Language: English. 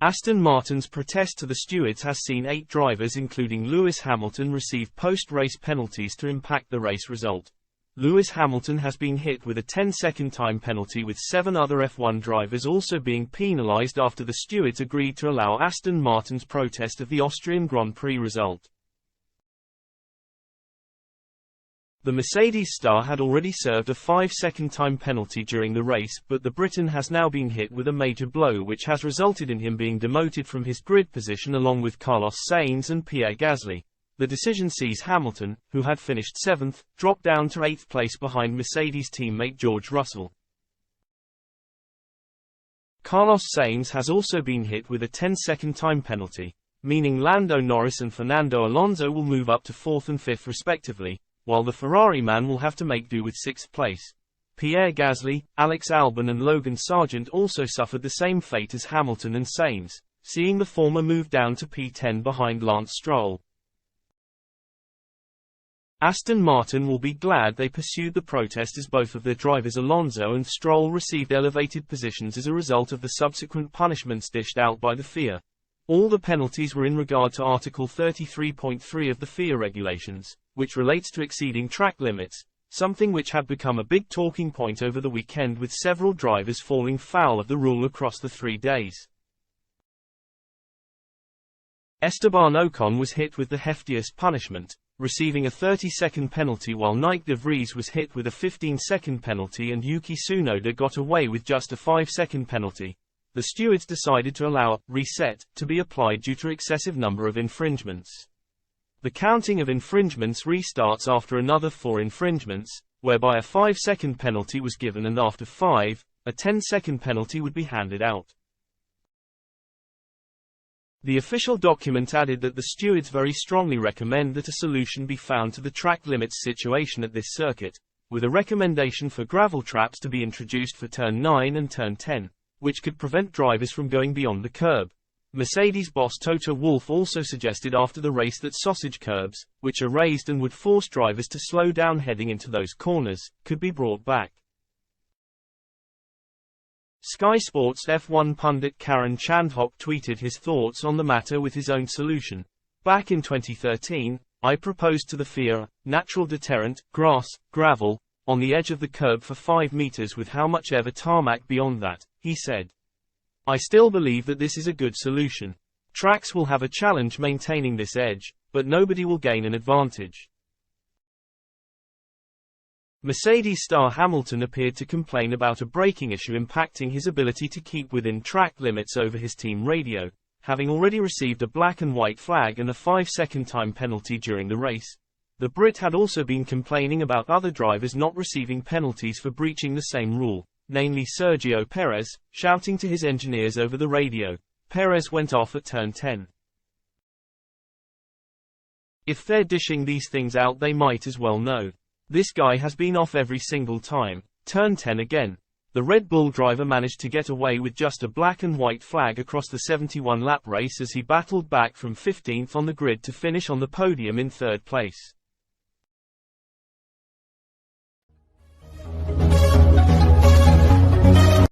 Aston Martin's protest to the stewards has seen 8 drivers including Lewis Hamilton receive post-race penalties to impact the race result. Lewis Hamilton has been hit with a 10-second time penalty, with 7 other F1 drivers also being penalised after the stewards agreed to allow Aston Martin's protest of the Austrian Grand Prix result. The Mercedes star had already served a 5-second time penalty during the race, but the Briton has now been hit with a major blow which has resulted in him being demoted from his grid position along with Carlos Sainz and Pierre Gasly. The decision sees Hamilton, who had finished 7th, drop down to 8th place behind Mercedes teammate George Russell. Carlos Sainz has also been hit with a 10-second time penalty, meaning Lando Norris and Fernando Alonso will move up to 4th and 5th respectively, while the Ferrari man will have to make do with 6th place. Pierre Gasly, Alex Albon and Logan Sargent also suffered the same fate as Hamilton and Sainz, seeing the former move down to P10 behind Lance Stroll. Aston Martin will be glad they pursued the protest, as both of their drivers Alonso and Stroll received elevated positions as a result of the subsequent punishments dished out by the FIA. All the penalties were in regard to Article 33.3 of the FIA regulations, which relates to exceeding track limits, something which had become a big talking point over the weekend, with several drivers falling foul of the rule across the 3 days. Esteban Ocon was hit with the heftiest punishment, receiving a 30-second penalty, while Nyck de Vries was hit with a 15-second penalty and Yuki Tsunoda got away with just a 5-second penalty. The stewards decided to allow a reset to be applied due to excessive number of infringements. The counting of infringements restarts after another 4 infringements, whereby a 5-second penalty was given, and after 5, a 10-second penalty would be handed out. The official document added that the stewards very strongly recommend that a solution be found to the track limits situation at this circuit, with a recommendation for gravel traps to be introduced for turn 9 and turn 10, which could prevent drivers from going beyond the curb. Mercedes boss Toto Wolff also suggested after the race that sausage curbs, which are raised and would force drivers to slow down heading into those corners, could be brought back. Sky Sports F1 pundit Karan Chandhok tweeted his thoughts on the matter with his own solution. Back in 2013, I proposed to the FIA a natural deterrent, grass, gravel, on the edge of the curb for 5 meters with how much ever tarmac beyond that, he said. I still believe that this is a good solution. Tracks will have a challenge maintaining this edge, but nobody will gain an advantage. Mercedes star Hamilton appeared to complain about a braking issue impacting his ability to keep within track limits over his team radio, having already received a black and white flag and a 5-second time penalty during the race. The Brit had also been complaining about other drivers not receiving penalties for breaching the same rule, namely Sergio Perez, shouting to his engineers over the radio. Perez went off at turn 10. If they're dishing these things out, they might as well know. This guy has been off every single time. Turn 10 again. The Red Bull driver managed to get away with just a black and white flag across the 71-lap race as he battled back from 15th on the grid to finish on the podium in 3rd place.